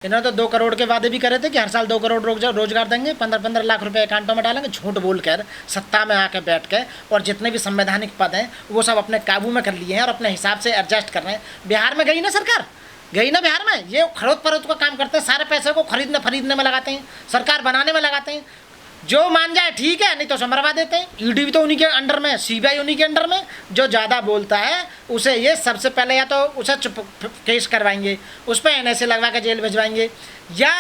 इन्होंने तो 2 करोड़ के वादे भी करे थे कि हर साल 2 करोड़ रोजगार देंगे, 15-15 लाख रुपए अकाउंटों में डालेंगे। झूठ बोलकर सत्ता में आके बैठ के और जितने भी संवैधानिक पद हैं वो सब अपने काबू में कर लिए हैं और अपने हिसाब से एडजस्ट कर रहे हैं। बिहार में गई ना सरकार, गई ना बिहार में, ये खरोद फरोद का काम करते हैं, सारे पैसे को खरीदने में लगाते हैं, सरकार बनाने में लगाते हैं। जो मान जाए ठीक है, नहीं तो मरवा देते हैं। ईडी भी तो उन्हीं के अंडर में, सीबीआई उन्हीं के अंडर में। जो ज़्यादा बोलता है उसे ये सबसे पहले या तो उसे चुप केस करवाएंगे, उस पर एनएसए लगवा के जेल भिजवाएंगे, या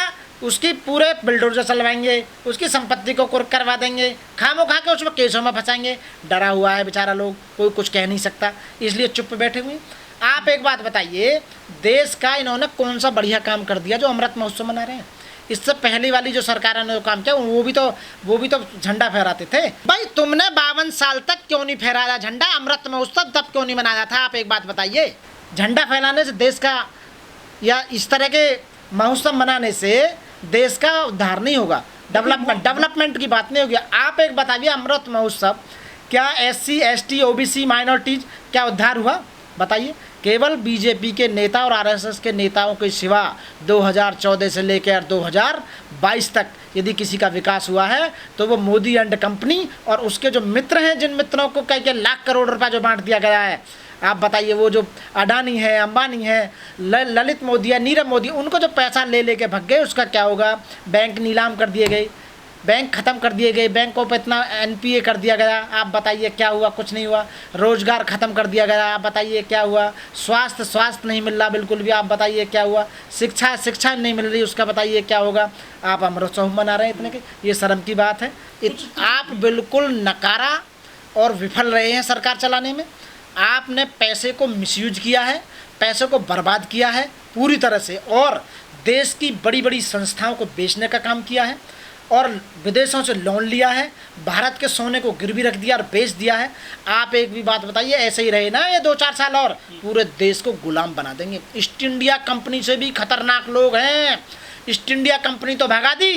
उसकी पूरे बुलडोजर चलवाएंगे, उसकी संपत्ति को कुर्क करवा देंगे, खामो खा के उसमें केसों में फंसाएंगे। डरा हुआ है बेचारा लोग, कोई कुछ कह नहीं सकता, इसलिए चुप बैठे हुए। आप एक बात बताइए, देश का इन्होंने कौन सा बढ़िया काम कर दिया जो अमृत महोत्सव मना रहे हैं? इससे पहले वाली जो सरकारों ने जो काम किया वो भी तो झंडा फहराते थे। भाई तुमने 52 साल तक क्यों नहीं फहराया झंडा? अमृत महोत्सव तब क्यों नहीं मनाया था? आप एक बात बताइए। झंडा फहराने से देश का, या इस तरह के महोत्सव मनाने से देश का उद्धार नहीं होगा, डेवलपमेंट की बात नहीं होगी। आप एक बताइए, अमृत महोत्सव क्या SC ST OBC माइनॉरिटीज क्या उद्धार हुआ? बताइए। केवल बीजेपी के नेता और RSS के नेताओं के सिवा 2014 से लेकर 2022 तक यदि किसी का विकास हुआ है तो वो मोदी एंड कंपनी और उसके जो मित्र हैं, जिन मित्रों को कई के लाख करोड़ रुपया जो बांट दिया गया है। आप बताइए, वो जो अडानी है, अंबानी है, ललित मोदी है, नीरव मोदी, उनको जो पैसा ले के भग गए उसका क्या होगा? बैंक नीलाम कर दिए गए, बैंक ख़त्म कर दिए गए, बैंकों पर इतना NPA कर दिया गया। आप बताइए क्या हुआ? कुछ नहीं हुआ। रोज़गार ख़त्म कर दिया गया। आप बताइए क्या हुआ? स्वास्थ्य नहीं मिल रहा बिल्कुल भी। आप बताइए क्या हुआ? शिक्षा नहीं मिल रही, उसका बताइए क्या होगा? आप अमृत महोत्सव मना रहे हैं इतने के, ये शर्म की बात है। आप बिल्कुल नकारा और विफल रहे हैं सरकार चलाने में। आपने पैसे को मिसयूज किया है, पैसे को बर्बाद किया है पूरी तरह से, और देश की बड़ी बड़ी संस्थाओं को बेचने का काम किया है और विदेशों से लोन लिया है, भारत के सोने को गिरवी रख दिया और बेच दिया है। आप एक भी बात बताइए, ऐसे ही रहे ना ये 2-4 साल और पूरे देश को गुलाम बना देंगे। ईस्ट इंडिया कंपनी से भी खतरनाक लोग हैं। ईस्ट इंडिया कंपनी तो भगा दी,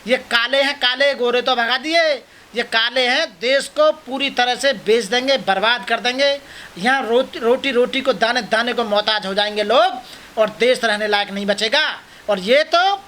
ये काले हैं, काले गोरे तो भगा दिए, ये काले हैं, देश को पूरी तरह से बेच देंगे, बर्बाद कर देंगे। यहाँ रोटी को दाने दाने को मोहताज हो जाएंगे लोग और देश रहने लायक नहीं बचेगा। और ये तो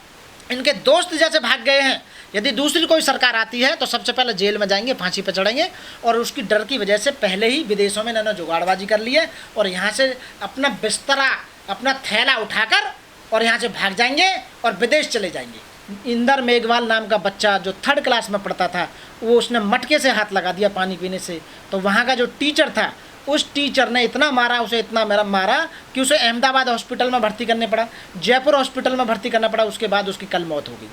इनके दोस्त जैसे भाग गए हैं। यदि दूसरी कोई सरकार आती है तो सबसे पहले जेल में जाएंगे, फांसी पर चढ़ेंगे, और उसकी डर की वजह से पहले ही विदेशों में इन्होंने जुगाड़बाजी कर ली है और यहाँ से अपना बिस्तरा, अपना थैला उठाकर और यहाँ से भाग जाएंगे और विदेश चले जाएंगे। इंदर मेघवाल नाम का बच्चा जो 3rd क्लास में पढ़ता था, वो उसने मटके से हाथ लगा दिया पानी पीने से, तो वहाँ का जो टीचर था, उस टीचर ने इतना मारा उसे, इतना मारा कि उसे अहमदाबाद हॉस्पिटल में भर्ती करने पड़ा, जयपुर हॉस्पिटल में भर्ती करना पड़ा। उसके बाद उसकी कल मौत हो गई।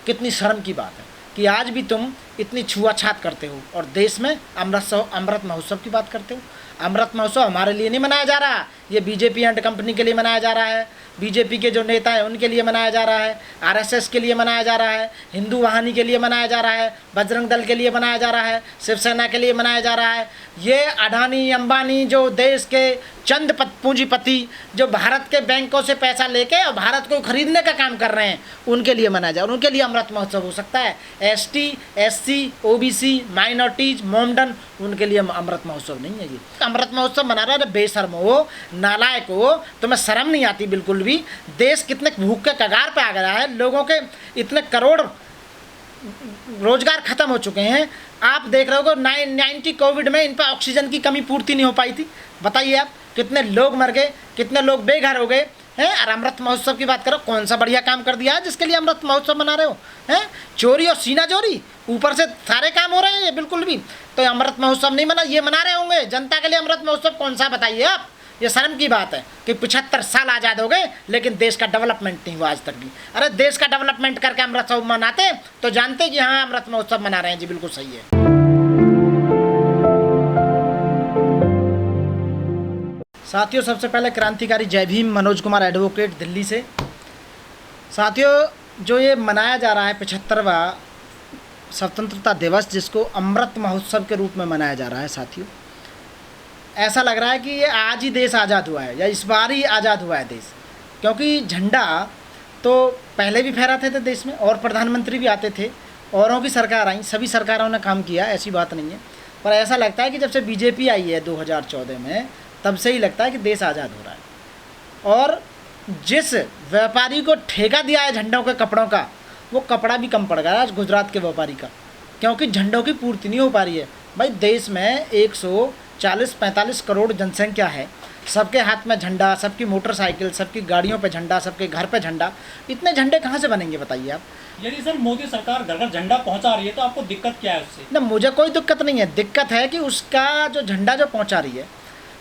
कितनी शर्म की बात है कि आज भी तुम इतनी छुआछात करते हो और देश में अमृत महोत्सव की बात करते हो। अमृत महोत्सव हमारे लिए नहीं मनाया जा रहा, ये बीजेपी एंड कंपनी के लिए मनाया जा रहा है, बीजेपी के जो नेता हैं उनके लिए मनाया जा रहा है, RSS के लिए मनाया जा रहा है, हिंदू वाहिनी के लिए मनाया जा रहा है, बजरंग दल के लिए मनाया जा रहा है, शिवसेना के लिए मनाया जा रहा है। ये अडानी अंबानी जो देश के चंद पूंजीपति जो भारत के बैंकों से पैसा लेके और भारत को खरीदने का काम कर रहे हैं, उनके लिए मनाया जाए, उनके लिए अमृत महोत्सव हो सकता है। ST SC OBC माइनॉरिटीज मोमडन, उनके लिए अमृत महोत्सव नहीं है। ये अमृत महोत्सव मना रहे, बेशर्म हो, नालायक हो, तुम्हें शर्म नहीं आती बिल्कुल भी। देश कितने भूख के कगार पे आ गया है, लोगों के इतने करोड़ रोजगार खत्म हो चुके हैं। आप देख रहे हो 90 कोविड में इन पर ऑक्सीजन की कमी पूर्ति नहीं हो पाई थी। बताइए आप, कितने लोग मर गए, कितने लोग बेघर हो गए हैं। और अमृत महोत्सव की बात करो, कौन सा बढ़िया काम कर दिया है जिसके लिए अमृत महोत्सव मना रहे हो? हैं, चोरी और सीना चोरी, ऊपर से सारे काम हो रहे हैं ये बिल्कुल भी। तो अमृत महोत्सव नहीं मना, ये मना रहे होंगे जनता के लिए अमृत महोत्सव कौन सा बताइए आप? ये शर्म की बात है कि 75 साल आज़ाद हो गए लेकिन देश का डेवलपमेंट नहीं हुआ आज तक भी। अरे देश का डेवलपमेंट करके अमृत महोत्सव मनाते तो जानते कि हाँ अमृत महोत्सव मना रहे हैं जी, बिल्कुल सही है। साथियों, सबसे पहले क्रांतिकारी जय भीम, मनोज कुमार एडवोकेट, दिल्ली से। साथियों, जो ये मनाया जा रहा है 75वां स्वतंत्रता दिवस, जिसको अमृत महोत्सव के रूप में मनाया जा रहा है, साथियों ऐसा लग रहा है कि ये आज ही देश आज़ाद हुआ है या इस बार ही आज़ाद हुआ है देश। क्योंकि झंडा तो पहले भी फहराते थे देश में और प्रधानमंत्री भी आते थे, औरों की सरकार आई, सभी सरकारों ने काम किया, ऐसी बात नहीं है। पर ऐसा लगता है कि जब से बीजेपी आई है 2014 में, तब से ही लगता है कि देश आज़ाद हो रहा है। और जिस व्यापारी को ठेका दिया है झंडों के कपड़ों का, वो कपड़ा भी कम पड़ गया आज गुजरात के व्यापारी का, क्योंकि झंडों की पूर्ति नहीं हो पा रही है। भाई देश में 140-45 करोड़ जनसंख्या है, सबके हाथ में झंडा, सबकी मोटरसाइकिल, सबकी गाड़ियों पे झंडा, सबके घर पे झंडा, इतने झंडे कहाँ से बनेंगे बताइए आप। यदि सर मोदी सरकार घर घर झंडा पहुंचा रही है तो आपको दिक्कत क्या है उससे? ना, मुझे कोई दिक्कत नहीं है। दिक्कत है कि उसका जो झंडा जो पहुंचा रही है,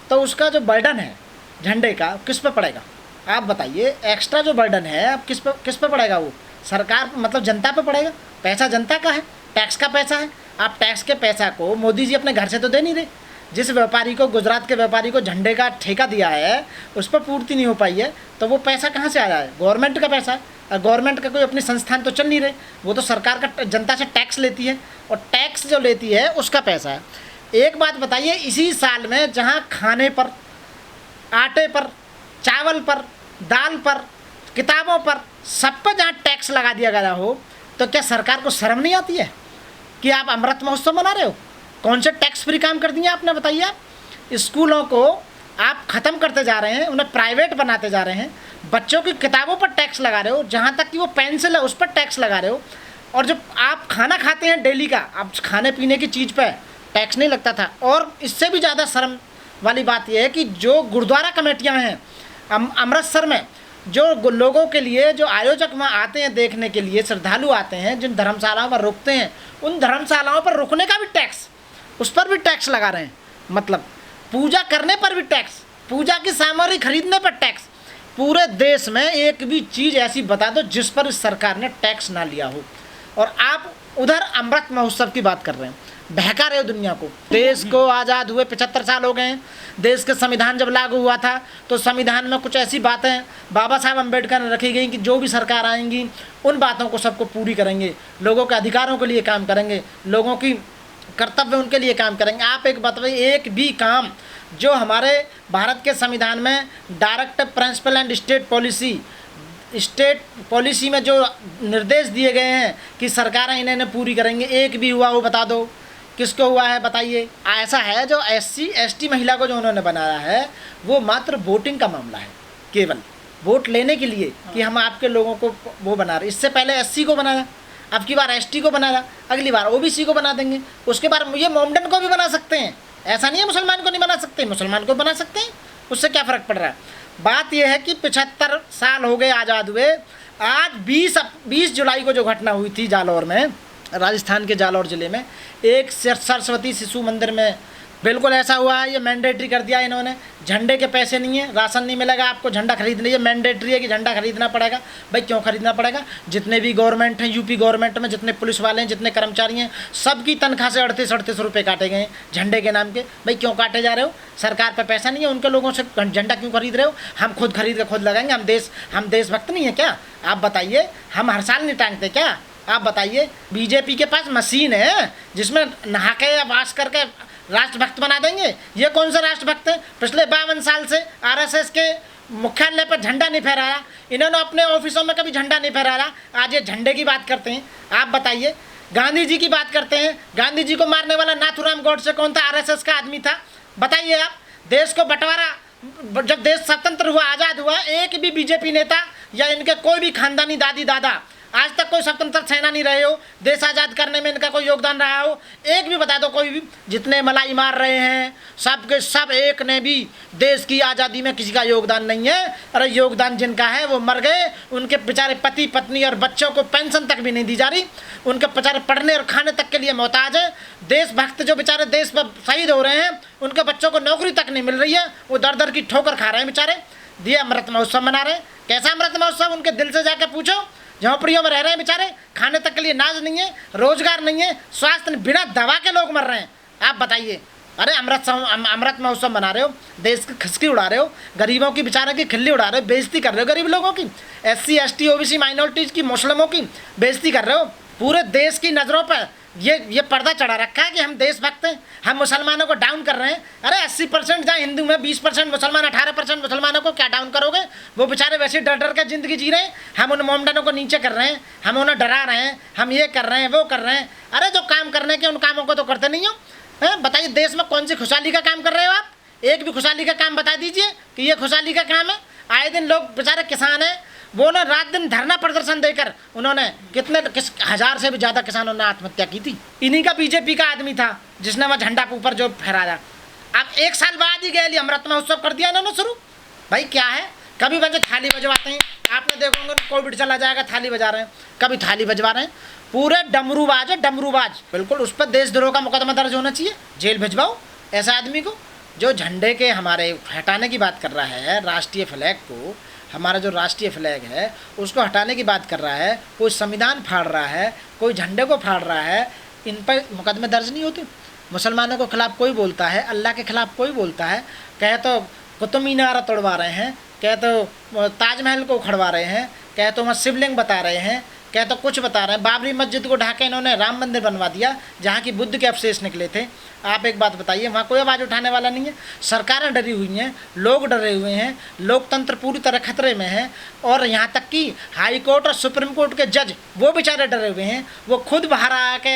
तो उसका जो बर्डन है झंडे का किस पे पड़ेगा आप बताइए। एक्स्ट्रा जो बर्डन है अब किस पे पड़ेगा? वो सरकार मतलब जनता पे पड़ेगा। पैसा जनता का है, टैक्स का पैसा है। आप टैक्स के पैसा को मोदी जी अपने घर से तो दे नहीं रहे। जिस व्यापारी को, गुजरात के व्यापारी को झंडे का ठेका दिया है, उस पर पूर्ति नहीं हो पाई है, तो वो पैसा कहाँ से आया है? गवर्नमेंट का पैसा है। और गवर्नमेंट का कोई अपनी संस्थान तो चल नहीं रहे, वो तो सरकार का जनता से टैक्स लेती है, और टैक्स जो लेती है उसका पैसा है। एक बात बताइए, इसी साल में जहाँ खाने पर, आटे पर, चावल पर, दाल पर, किताबों पर, सब पर जहाँ टैक्स लगा दिया गया हो, तो क्या सरकार को शर्म नहीं आती है कि आप अमृत महोत्सव मना रहे हो? कौन से टैक्स फ्री काम कर दिए आपने बताइए। आप स्कूलों को आप ख़त्म करते जा रहे हैं, उन्हें प्राइवेट बनाते जा रहे हैं, बच्चों की किताबों पर टैक्स लगा रहे हो, जहाँ तक कि वो पेंसिल है उस पर टैक्स लगा रहे हो, और जब आप खाना खाते हैं डेली का, आप खाने पीने की चीज़ पर टैक्स नहीं लगता था। और इससे भी ज़्यादा शर्म वाली बात यह है कि जो गुरुद्वारा कमेटियाँ हैं अमृतसर में, जो लोगों के लिए, जो आयोजक वहाँ आते हैं देखने के लिए, श्रद्धालु आते हैं, जिन धर्मशालाओं पर रुकते हैं, उन धर्मशालाओं पर रुकने का भी टैक्स, उस पर भी टैक्स लगा रहे हैं। मतलब पूजा करने पर भी टैक्स, पूजा की सामग्री खरीदने पर टैक्स। पूरे देश में एक भी चीज़ ऐसी बता दो जिस पर इस सरकार ने टैक्स ना लिया हो, और आप उधर अमृत महोत्सव की बात कर रहे हैं, बहका रहे हो दुनिया को। देश को आज़ाद हुए 75 साल हो गए हैं। देश का संविधान जब लागू हुआ था तो संविधान में कुछ ऐसी बातें बाबा साहब अम्बेडकर ने रखी गई कि जो भी सरकार आएंगी उन बातों को सबको पूरी करेंगे, लोगों के अधिकारों के लिए काम करेंगे, लोगों की कर्तव्य उनके लिए काम करेंगे। आप एक बताइए, एक भी काम जो हमारे भारत के संविधान में direct principal and state policy में जो निर्देश दिए गए हैं कि सरकारें इन्हें पूरी करेंगे, एक भी हुआ वो बता दो? किसको हुआ है बताइए? ऐसा है जो SC ST महिला को जो उन्होंने बनाया है, वो मात्र वोटिंग का मामला है, केवल वोट लेने के लिए कि हम आपके लोगों को वो बना रहे। इससे पहले SC को बनाया, अब की बार ST को बनाया, अगली बार OBC को बना देंगे, उसके बाद ये मोमडन को भी बना सकते हैं। ऐसा नहीं है मुसलमान को नहीं बना सकते, मुसलमान को बना सकते हैं, उससे क्या फ़र्क पड़ रहा है। बात यह है कि 75 साल हो गए आज़ाद हुए। आज 20 जुलाई को जो घटना हुई थी जालौर में, राजस्थान के जालौर ज़िले में, एक सरस्वती शिशु मंदिर में बिल्कुल ऐसा हुआ है। ये मैंडेटरी कर दिया इन्होंने, झंडे के पैसे नहीं है, राशन नहीं मिलेगा आपको, झंडा खरीदने, ये मैंडेटरी है कि झंडा खरीदना पड़ेगा। भाई क्यों खरीदना पड़ेगा? जितने भी गवर्नमेंट हैं, यूपी गवर्नमेंट में जितने पुलिस वाले हैं, जितने कर्मचारी हैं, सबकी तनख्वाह से 38 रुपये काटे गए झंडे के नाम के। भाई क्यों काटे जा रहे हो? सरकार पर पैसा नहीं है, उनके लोगों से झंडा क्यों खरीद रहे हो? हम खुद खरीद के खुद लगाएंगे। हम देशभक्त नहीं है क्या? आप बताइए, हम हर साल नहीं टांगते क्या? आप बताइए, बीजेपी के पास मशीन है जिसमें नहा के या वाश करके राष्ट्रभक्त बना देंगे। ये कौन सा राष्ट्रभक्त है? पिछले 52 साल से RSS के मुख्यालय पर झंडा नहीं फहराया, इन्होंने अपने ऑफिसों में कभी झंडा नहीं फहराया। आज ये झंडे की बात करते हैं। आप बताइए, गांधी जी की बात करते हैं, गांधी जी को मारने वाला नाथूराम गॉडसे कौन था? RSS का आदमी था। बताइए आप, देश को बंटवारा, जब देश स्वतंत्र हुआ, आज़ाद हुआ, एक भी बीजेपी नेता या इनके कोई भी खानदानी दादी दादा आज तक कोई स्वतंत्र सेनानी रहे हो, देश आज़ाद करने में इनका कोई योगदान रहा हो? एक भी बता दो कोई भी। जितने मलाई मार रहे हैं सब के सब, एक ने भी देश की आज़ादी में किसी का योगदान नहीं है। अरे योगदान जिनका है वो मर गए, उनके बेचारे पति पत्नी और बच्चों को पेंशन तक भी नहीं दी जा रही, उनके बेचारे पढ़ने और खाने तक के लिए मोहताज है। देशभक्त जो बेचारे देश पर शहीद हो रहे हैं, उनके बच्चों को नौकरी तक नहीं मिल रही है, वो दर दर की ठोकर खा रहे हैं बेचारे। दिए अमृत महोत्सव मना रहे हैं। कैसा अमृत महोत्सव? उनके दिल से जाकर पूछो। झोंपड़ियों में रह रहे हैं बेचारे, खाने तक के लिए नाज नहीं है, रोजगार नहीं है, स्वास्थ्य नहीं, बिना दवा के लोग मर रहे हैं। आप बताइए, अरे अमृत महोत्सव मना रहे हो, देश की खिसकी उड़ा रहे हो, गरीबों की बेचारे की खिल्ली उड़ा रहे हो, बेइज्जती कर रहे हो गरीब लोगों की, SC ST OBC माइनॉरिटीज़ की, मुस्लिमों की बेइज्जती कर रहे हो। पूरे देश की नज़रों पर ये पर्दा चढ़ा रखा है कि हम देशभक्त हैं, हम मुसलमानों को डाउन कर रहे हैं। अरे 80% जहाँ हिंदू में 20% मुसलमान, 18% मुसलमानों को क्या डाउन करोगे? वो बेचारे वैसे डर डर के ज़िंदगी जी रहे हैं, हम उन मोमडनों को नीचे कर रहे हैं, हम उन्हें डरा रहे हैं, हम ये कर रहे हैं, वो कर रहे हैं। अरे जो काम करने के उन कामों को तो करते नहीं हो। बताइए, देश में कौन सी खुशहाली का काम कर रहे हो आप? एक भी खुशहाली का काम बता दीजिए कि ये खुशहाली का काम है। आए दिन लोग बेचारे किसान हैं, वो ना रात दिन धरना प्रदर्शन देकर उन्होंने किस हजार से भी ज़्यादा किसानों ने आत्महत्या की थी। इन्हीं का बीजेपी का आदमी था जिसने वह झंडा के ऊपर जो फहराया। अब 1 साल बाद ही गए अमृत महोत्सव कर दिया इन्होंने शुरू। भाई क्या है, कभी बच्चे थाली बजवाते हैं, आपने देखोगे कोविड चला जाएगा थाली बजा रहे हैं, कभी थाली बजवा रहे हैं, पूरे डमरूबाज है डमरूबाज। बिल्कुल उस पर देशद्रोह का मुकदमा दर्ज होना चाहिए, जेल भिजवाओ ऐसा आदमी को जो झंडे के हमारे हटाने की बात कर रहा है। राष्ट्रीय फ्लैग को, हमारा जो राष्ट्रीय फ्लैग है उसको हटाने की बात कर रहा है, कोई संविधान फाड़ रहा है, कोई झंडे को फाड़ रहा है, इन पर मुकदमे दर्ज नहीं होते। मुसलमानों के खिलाफ कोई बोलता है, अल्लाह के खिलाफ कोई बोलता है, कहे तो कुतुब मीनार तोड़वा रहे हैं, कहे तो ताजमहल को उखड़वा रहे हैं, कहे तो वहाँ शिवलिंग बता रहे हैं, कहे तो कुछ बता रहे हैं। बाबरी मस्जिद को ढाके इन्होंने राम मंदिर बनवा दिया जहाँ की बुद्ध के अवशेष निकले थे। आप एक बात बताइए, वहाँ कोई आवाज़ उठाने वाला नहीं है। सरकारें डरी हुई हैं, लोग डरे हुए हैं, लोकतंत्र पूरी तरह खतरे में है। और यहाँ तक कि हाई कोर्ट और सुप्रीम कोर्ट के जज वो बेचारे डरे हुए हैं, वो खुद बाहर आके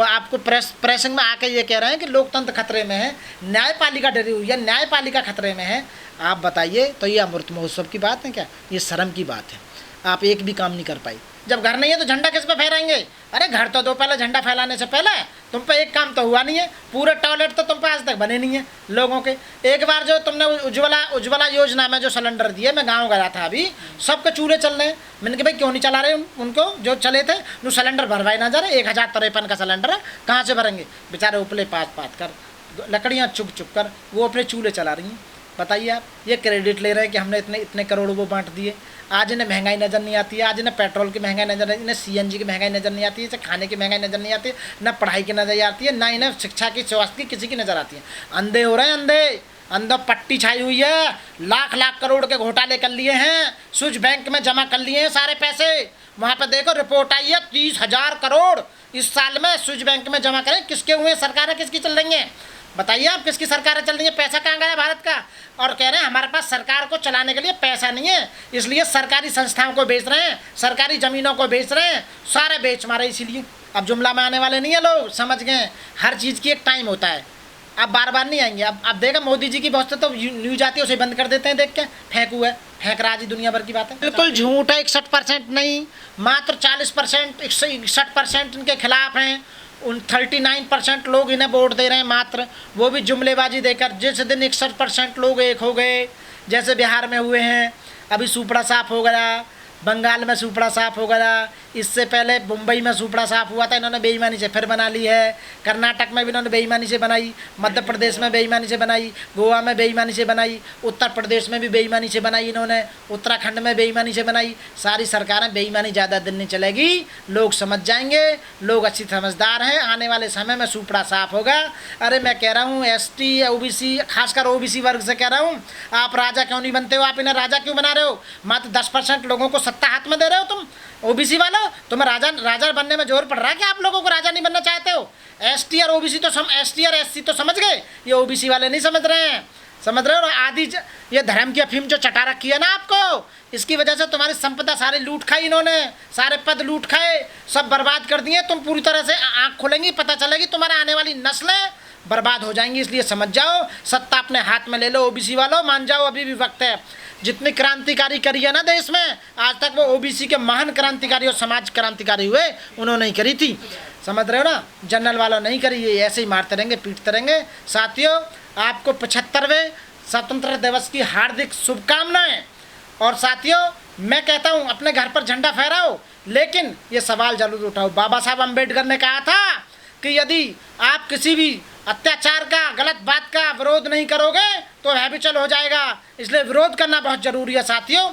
आपको प्रेसिंग में आके ये कह रहे हैं कि लोकतंत्र खतरे में है, न्यायपालिका डरी हुई है, न्यायपालिका खतरे में है। आप बताइए, तो ये अमृत महोत्सव की बात है क्या? ये शर्म की बात है। आप एक भी काम नहीं कर पाई। जब घर नहीं है तो झंडा किस पे फहराएंगे? अरे घर तो दो पहले, झंडा फैलाने से पहले तुम पे एक काम तो हुआ नहीं है। पूरे टॉयलेट तो तुम पे आज तक बने नहीं है लोगों के। एक बार जो तुमने उज्ज्वला योजना में जो सिलेंडर दिए, मैं गांव गया था अभी, सबके चूल्हे चल रहे हैं। मैंने कहा भाई क्यों नहीं चला रहे उनको जो चले थे, वो सिलेंडर भरवाए ना जा रहे। 1053 का सिलेंडर है, कहाँ से भरेंगे? बेचारे उपले पात कर, लकड़ियाँ चुक कर वो अपने चूल्हे चला रही हैं। बताइए आप, ये क्रेडिट ले रहे हैं कि हमने इतने करोड़ों वो बांट दिए। आज इन्हें महंगाई नज़र नहीं आती है, आज इन्हें पेट्रोल की महंगाई नज़र नहीं, इन्हें CNG की महंगाई नज़र नहीं आती है, इसे खाने की महंगाई नज़र नहीं आती है, न पढ़ाई की नज़र आती है, ना इन्हें शिक्षा की, स्वास्थ्य की, किसी की नज़र आती है। अंधे हो रहे हैं, अंधे पट्टी छाई हुई है। लाख करोड़ के घोटाले कर लिए हैं, स्विच बैंक में जमा कर लिए हैं सारे पैसे। वहाँ पर देखो रिपोर्ट आई है 30,000 करोड़ इस साल में स्विच बैंक में जमा करें। किसके हुए? सरकारें किसकी चल रही हैं? बताइए आप, किसकी सरकारें चल रही है? पैसा कहाँ गया भारत का? और कह रहे हैं हमारे पास सरकार को चलाने के लिए पैसा नहीं है, इसलिए सरकारी संस्थाओं को बेच रहे हैं, सरकारी ज़मीनों को बेच रहे हैं, सारे बेच मारे। इसीलिए अब जुमला में आने वाले नहीं है लोग, समझ गए। हर चीज़ की एक टाइम होता है, अब बार नहीं आएंगे। अब देखा मोदी जी की बहुत से तो न्यूज आती है, उसे बंद कर देते हैं, देख के फेंक हुआ है, फेंक राजी दुनिया भर की बात है। बिल्कुल झूठ है। 61% नहीं, मात्र 40%, 61% इनके खिलाफ हैं। 39% लोग इन्हें वोट दे रहे हैं मात्र, वो भी जुमलेबाजी देकर। जिस दिन 61% लोग एक हो गए, जैसे बिहार में हुए हैं, अभी सुपड़ा साफ हो गया, बंगाल में सुपड़ा साफ हो गया, इससे पहले मुंबई में सुपड़ा साफ हुआ था, इन्होंने बेईमानी से फिर बना ली है। कर्नाटक में भी इन्होंने बेईमानी से बनाई, मध्य प्रदेश में बेईमानी से बनाई, गोवा में बेईमानी से बनाई, उत्तर प्रदेश में भी बेईमानी से बनाई इन्होंने, उत्तराखंड में बेईमानी से बनाई। सारी सरकारें बेईमानी ज़्यादा दिन नहीं चलेगी, लोग समझ जाएंगे, लोग अच्छी समझदार हैं। आने वाले समय में सुपड़ा साफ होगा। अरे मैं कह रहा हूँ ST OBC, खासकर OBC वर्ग से कह रहा हूँ, आप राजा क्यों नहीं बनते हो? आप इन्हें राजा क्यों बना रहे हो? मात्र 10% लोगों को सत्ता हाथ में दे रहे हो तुम। OBC वालों, तुम्हें राजा बनने में जोर पड़ रहा है कि आप लोगों को राजा नहीं बनना चाहते हो? ST और OBC तो ST और SC तो समझ गए, ये OBC वाले नहीं समझ रहे हैं। समझ रहे हो? आदि ये धर्म की अफीम जो चटा रखी है ना आपको, इसकी वजह से तुम्हारी संपदा सारी लूट खाई इन्होंने, सारे पद लूट खाए, सब बर्बाद कर दिए। तुम पूरी तरह से आँख खोलेंगी, पता चलेगी तुम्हारे आने वाली नस्लें बर्बाद हो जाएंगी। इसलिए समझ जाओ, सत्ता अपने हाथ में ले लो। OBC वालों मान जाओ, अभी भी वक्त है। जितनी क्रांतिकारी करी है ना देश में, आज तक वो OBC के महान क्रांतिकारी और समाज क्रांतिकारी हुए, उन्होंने ही करी थी। समझ रहे हो ना? जनरल वालों नहीं करी। ये ऐसे ही मारते रहेंगे, पीटते रहेंगे। साथियों, आपको 75वें स्वतंत्रता दिवस की हार्दिक शुभकामनाएं। और साथियों, मैं कहता हूँ अपने घर पर झंडा फहराओ, लेकिन ये सवाल जरूर उठाओ। बाबा साहब अम्बेडकर ने कहा था कि यदि आप किसी भी अत्याचार का, गलत बात का विरोध नहीं करोगे तो हैबिचुअल हो जाएगा। इसलिए विरोध करना बहुत ज़रूरी है साथियों।